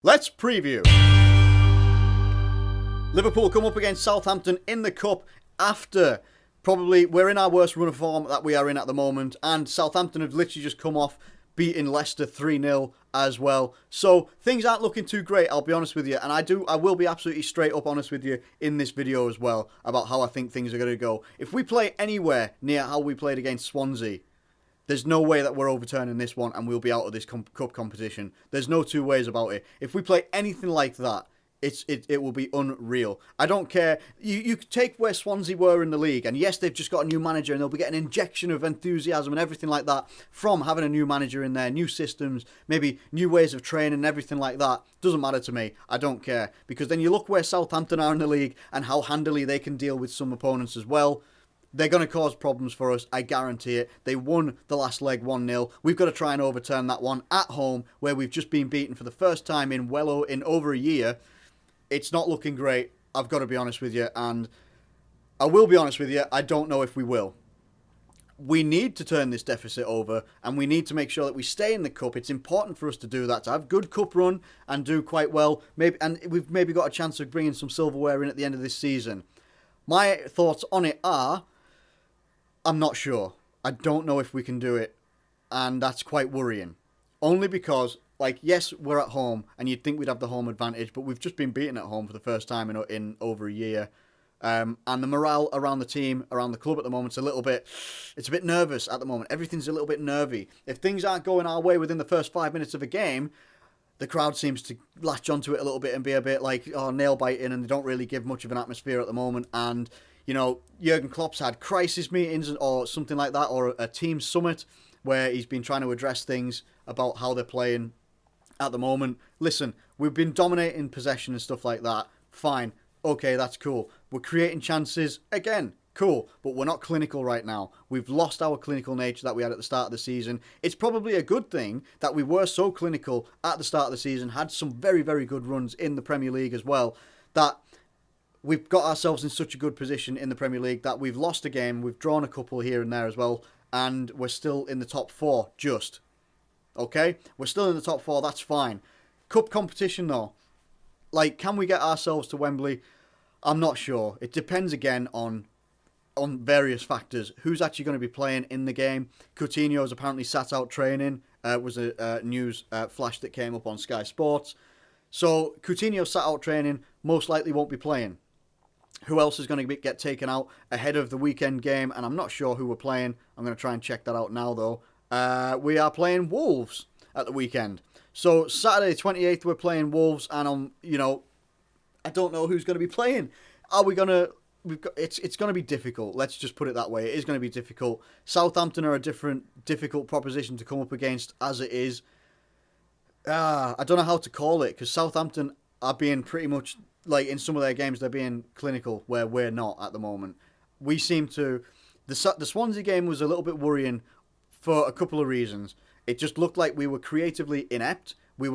Let's preview. Liverpool come up against Southampton in the Cup after probably we're in our worst run of form that we are in at the moment, and Southampton have literally just come off beating Leicester 3-0 as well. So things aren't looking too great, I'll be honest with you, and I will be absolutely straight up honest with you in this video as well about how I think things are going to go. If we play anywhere near how we played against Swansea, there's no way that we're overturning this one and we'll be out of this cup competition. There's no two ways about it. If we play anything like that, it will be unreal. I don't care. You take where Swansea were in the league, and yes, they've just got a new manager, and they'll be getting an injection of enthusiasm and everything like that from having a new manager in there, new systems, maybe new ways of training and everything like that. Doesn't matter to me. I don't care. Because then you look where Southampton are in the league and how handily they can deal with some opponents as well. They're going to cause problems for us, I guarantee it. They won the last leg 1-0. We've got to try and overturn that one at home, where we've just been beaten for the first time in over a year. It's not looking great, I've got to be honest with you, and I will be honest with you, I don't know if we will. We need to turn this deficit over, and we need to make sure that we stay in the cup. It's important for us to do that, to have good cup run and do quite well. And we've maybe got a chance of bringing some silverware in at the end of this season. My thoughts on it are, I'm not sure. I don't know if we can do it, and that's quite worrying. Only because, like, yes, we're at home, and you'd think we'd have the home advantage, but we've just been beaten at home for the first time in over a year. And the morale around the team, around the club at the moment, it's a bit nervous at the moment. Everything's a little bit nervy. If things aren't going our way within the first 5 minutes of a game, the crowd seems to latch onto it a little bit and be a bit like, oh, nail biting, and they don't really give much of an atmosphere at the moment. And you know, Jurgen Klopp's had crisis meetings or something like that, or a team summit where he's been trying to address things about how they're playing at the moment. Listen, we've been dominating possession and stuff like that. Fine. Okay, that's cool. We're creating chances. Again, cool. But we're not clinical right now. We've lost our clinical nature that we had at the start of the season. It's probably a good thing that we were so clinical at the start of the season, had some very, very good runs in the Premier League as well, that we've got ourselves in such a good position in the Premier League that we've lost a game, we've drawn a couple here and there as well, and we're still in the top four, just. Okay? We're still in the top four, that's fine. Cup competition, though. Like, can we get ourselves to Wembley? I'm not sure. It depends, again, on various factors. Who's actually going to be playing in the game? Coutinho's apparently sat out training. Was a news flash that came up on Sky Sports. So, Coutinho sat out training, most likely won't be playing. Who else is going to get taken out ahead of the weekend game? And I'm not sure who we're playing. I'm going to try and check that out now, though. We are playing Wolves at the weekend. So Saturday 28th, we're playing Wolves, and I don't know who's going to be playing. Are we going to? It's going to be difficult. Let's just put it that way. It is going to be difficult. Southampton are a difficult proposition to come up against as it is. I don't know how to call it, because Southampton are being pretty much, like, in some of their games, they're being clinical, where we're not at the moment. We seem to... The Swansea game was a little bit worrying for a couple of reasons. It just looked like we were creatively inept. We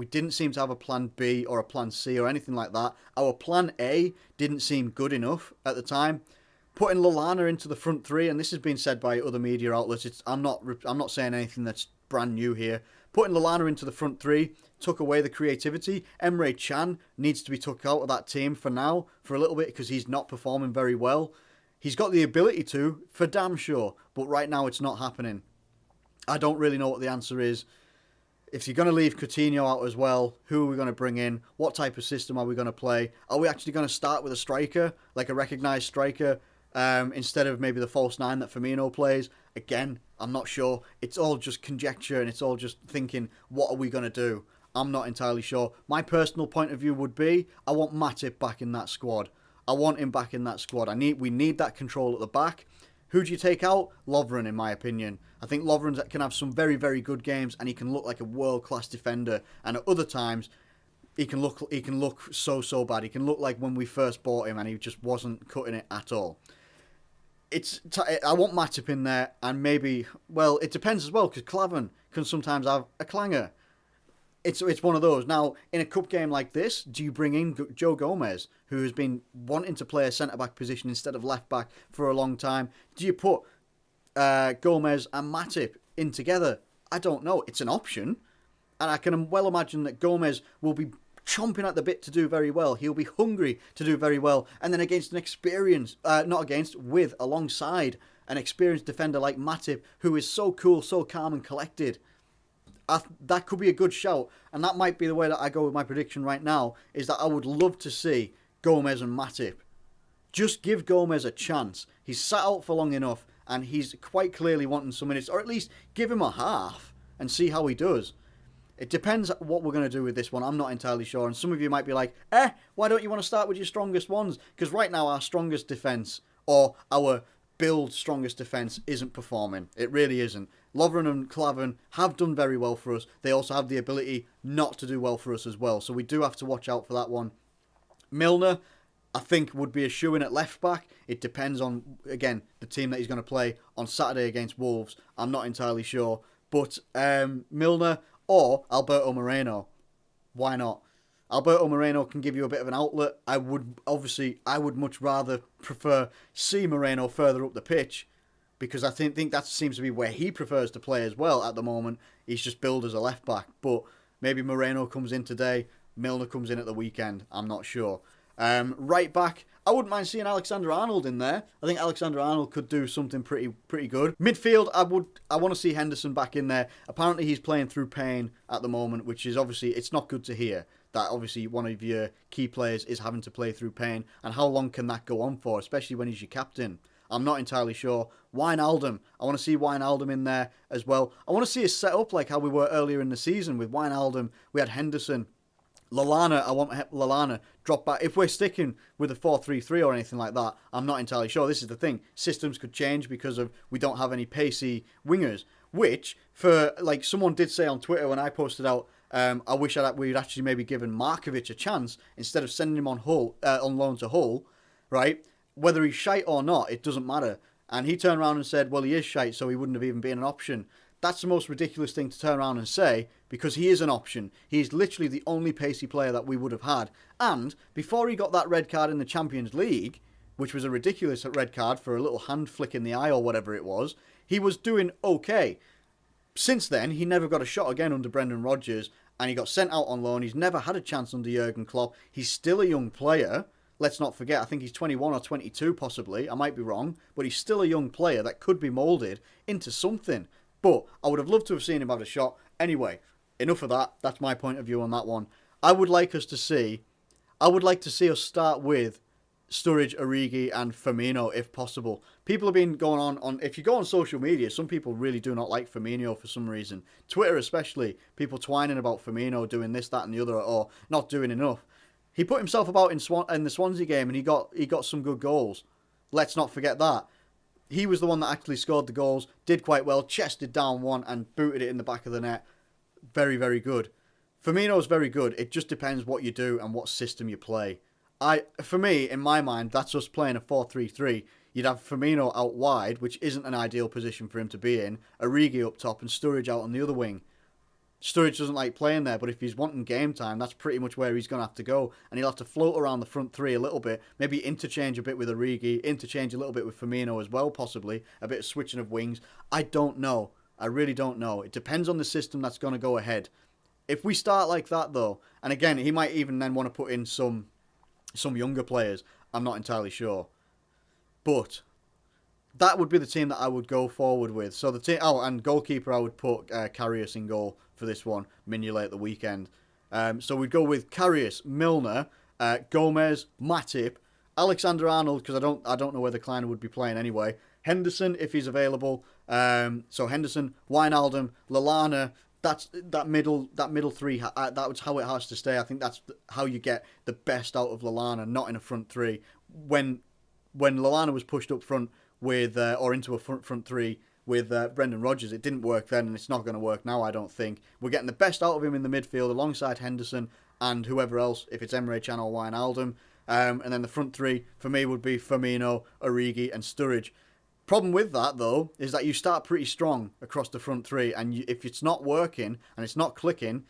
didn't seem to have a plan B or a plan C or anything like that. Our plan A didn't seem good enough at the time. Putting Lallana into the front three, and this has been said by other media outlets. I'm not saying anything that's brand new here. Putting Lallana into the front three took away the creativity. Emre Can needs to be took out of that team for now, for a little bit, because he's not performing very well. He's got the ability to, for damn sure, but right now it's not happening. I don't really know what the answer is. If you're going to leave Coutinho out as well, who are we going to bring in? What type of system are we going to play? Are we actually going to start with a striker, like a recognised striker, instead of maybe the false nine that Firmino plays? Again, I'm not sure. It's all just conjecture, and it's all just thinking, what are we going to do? I'm not entirely sure. My personal point of view would be, I want Matip back in that squad. I want him back in that squad. We need that control at the back. Who do you take out? Lovren, in my opinion. I think Lovren can have some very, very good games, and he can look like a world-class defender. And at other times, he can look so bad. He can look like when we first bought him, and he just wasn't cutting it at all. I want Matip in there, and maybe, well, it depends as well, because Klavan can sometimes have a clanger. It's one of those. Now, in a cup game like this, do you bring in Joe Gomez, who has been wanting to play a centre-back position instead of left-back for a long time? Do you put Gomez and Matip in together? I don't know. It's an option. And I can well imagine that Gomez will be chomping at the bit to do very well. He'll be hungry to do very well. And then against an experienced, alongside an experienced defender like Matip, who is so cool, so calm and collected. That could be a good shout. And that might be the way that I go with my prediction right now, is that I would love to see Gomez and Matip. Just give Gomez a chance. He's sat out for long enough, and he's quite clearly wanting some minutes, or at least give him a half and see how he does. It depends what we're going to do with this one. I'm not entirely sure. And some of you might be like, why don't you want to start with your strongest ones? Because right now our strongest defence, or our build strongest defence, isn't performing. It really isn't. Lovren and Klavan have done very well for us. They also have the ability not to do well for us as well. So we do have to watch out for that one. Milner, I think, would be a shoo-in at left back. It depends on, again, the team that he's going to play on Saturday against Wolves. I'm not entirely sure. But Milner or Alberto Moreno. Why not? Alberto Moreno can give you a bit of an outlet. I would much rather prefer see Moreno further up the pitch, because I think that seems to be where he prefers to play as well at the moment. He's just billed as a left back. But maybe Moreno comes in today, Milner comes in at the weekend. I'm not sure. Right back, I wouldn't mind seeing Alexander-Arnold in there. I think Alexander-Arnold could do something pretty good. Midfield, I want to see Henderson back in there. Apparently he's playing through pain at the moment, which is obviously, it's not good to hear that obviously one of your key players is having to play through pain. And how long can that go on for, especially when he's your captain? I'm not entirely sure. Wijnaldum, I want to see Wijnaldum in there as well. I want to see us set up like how we were earlier in the season with Wijnaldum. We had Henderson. Lallana, I want Lallana drop back. If we're sticking with a 4-3-3 or anything like that, I'm not entirely sure. This is the thing. Systems could change because of we don't have any pacey wingers. Which, for like someone did say on Twitter when I posted out, I wish we'd actually maybe given Markovic a chance instead of sending him on loan to Hull, right? Whether he's shite or not, it doesn't matter. And he turned around and said, well, he is shite, so he wouldn't have even been an option. That's the most ridiculous thing to turn around and say, because he is an option. He's literally the only pacey player that we would have had. And before he got that red card in the Champions League, which was a ridiculous red card for a little hand flick in the eye or whatever it was, he was doing okay. Since then, he never got a shot again under Brendan Rodgers, and he got sent out on loan. He's never had a chance under Jurgen Klopp. He's still a young player. Let's not forget, I think he's 21 or 22 possibly. I might be wrong, but he's still a young player that could be moulded into something. But I would have loved to have seen him have a shot. Anyway, enough of that. That's my point of view on that one. I would like to see us start with Sturridge, Origi and Firmino if possible. People have been going on if you go on social media, some people really do not like Firmino for some reason. Twitter especially, people twining about Firmino doing this, that and the other, or not doing enough. He put himself about in the Swansea game and he got some good goals. Let's not forget that. He was the one that actually scored the goals, did quite well, chested down one and booted it in the back of the net. Very, very good. Firmino's very good. It just depends what you do and what system you play. For me, in my mind, that's us playing a 4-3-3. You'd have Firmino out wide, which isn't an ideal position for him to be in, Origi up top and Sturridge out on the other wing. Sturridge doesn't like playing there, but if he's wanting game time, that's pretty much where he's going to have to go. And he'll have to float around the front three a little bit, maybe interchange a bit with Origi, interchange a little bit with Firmino as well, possibly. A bit of switching of wings. I don't know. I really don't know. It depends on the system that's going to go ahead. If we start like that, though, and again, he might even then want to put in some younger players. I'm not entirely sure. But that would be the team that I would go forward with. So the team, and goalkeeper, I would put Karius in goal for this one. Mignolet at the weekend. So we'd go with Karius, Milner, Gomez, Matip, Alexander-Arnold, because I don't know whether Kleiner would be playing anyway. Henderson, if he's available. So Henderson, Wijnaldum, Lallana. That middle three. That's how it has to stay. I think that's how you get the best out of Lallana, not in a front three. When Lallana was pushed up front with or into a front three with Brendan Rodgers, it didn't work then, and it's not going to work now. I don't think we're getting the best out of him in the midfield alongside Henderson and whoever else, if it's Emre Can or Wijnaldum. And then the front three for me would be Firmino, Origi, and Sturridge. Problem with that, though, is that you start pretty strong across the front three, and if it's not working and it's not clicking,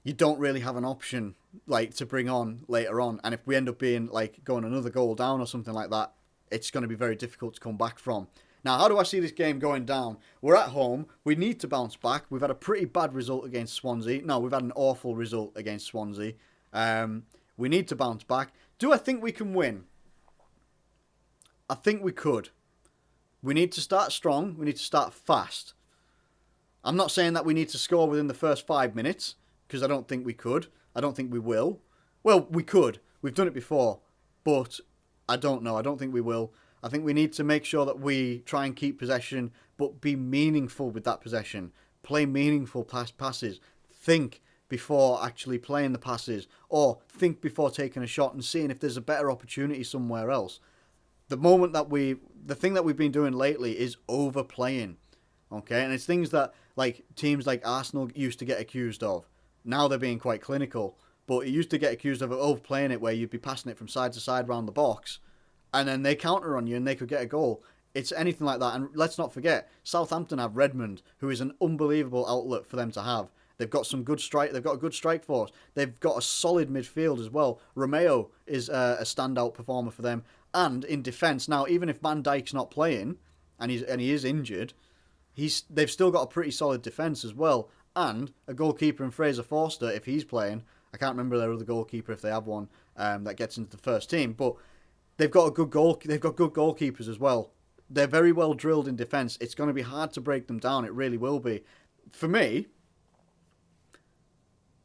you don't really have an option like to bring on later on. And if we end up being like going another goal down or something like that, it's going to be very difficult to come back from. Now, how do I see this game going down? We're at home. We need to bounce back. We've had a pretty bad result against Swansea. No, we've had an awful result against Swansea. We need to bounce back. Do I think we can win? I think we could. We need to start strong. We need to start fast. I'm not saying that we need to score within the first 5 minutes, because I don't think we could. I don't think we will. Well, we could. We've done it before. But I don't know. I don't think we will. I think we need to make sure that we try and keep possession, but be meaningful with that possession. Play meaningful passes. Think before actually playing the passes, or think before taking a shot and seeing if there's a better opportunity somewhere else. The thing that we've been doing lately is overplaying, okay? And it's things that like teams like Arsenal used to get accused of. Now they're being quite clinical, but it used to get accused of overplaying it, where you'd be passing it from side to side around the box, and then they counter on you and they could get a goal. It's anything like that. And let's not forget, Southampton have Redmond, who is an unbelievable outlet for them to have. They've got some good strike. They've got a good strike force. They've got a solid midfield as well. Romeo is a standout performer for them. And in defence, now even if Van Dijk's not playing, and he is injured, they've still got a pretty solid defence as well, and a goalkeeper in Fraser Forster if he's playing. I can't remember their other goalkeeper if they have one that gets into the first team, but they've got a good goal. They've got good goalkeepers as well. They're very well drilled in defence. It's going to be hard to break them down. It really will be. For me,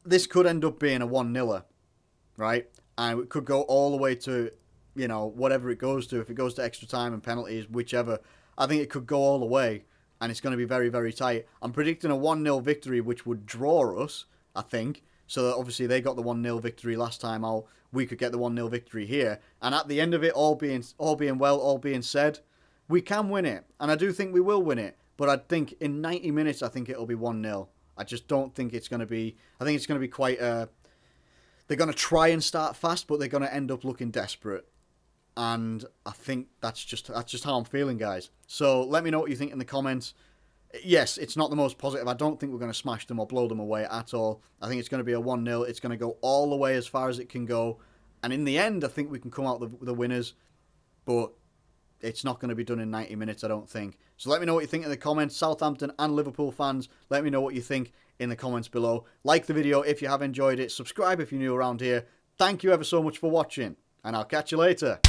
this could end up being a 1-0, right? And it could go all the way to, whatever it goes to. If it goes to extra time and penalties, whichever, I think it could go all the way, and it's going to be very, very tight. I'm predicting a 1-0 victory, which would draw us, I think. So that obviously they got the 1-0 victory last time out. We could get the 1-0 victory here. And at the end of it, all being well, all being said, we can win it. And I do think we will win it. But I think in 90 minutes, I think it'll be 1-0. I just don't think it's going to be... I think it's going to be quite... they're going to try and start fast, but they're going to end up looking desperate. And I think that's just how I'm feeling, guys. So let me know what you think in the comments. Yes, it's not the most positive. I don't think we're going to smash them or blow them away at all. I think it's going to be a 1-0. It's going to go all the way as far as it can go. And in the end, I think we can come out the winners. But it's not going to be done in 90 minutes, I don't think. So let me know what you think in the comments. Southampton and Liverpool fans, let me know what you think in the comments below. Like the video if you have enjoyed it. Subscribe if you're new around here. Thank you ever so much for watching. And I'll catch you later.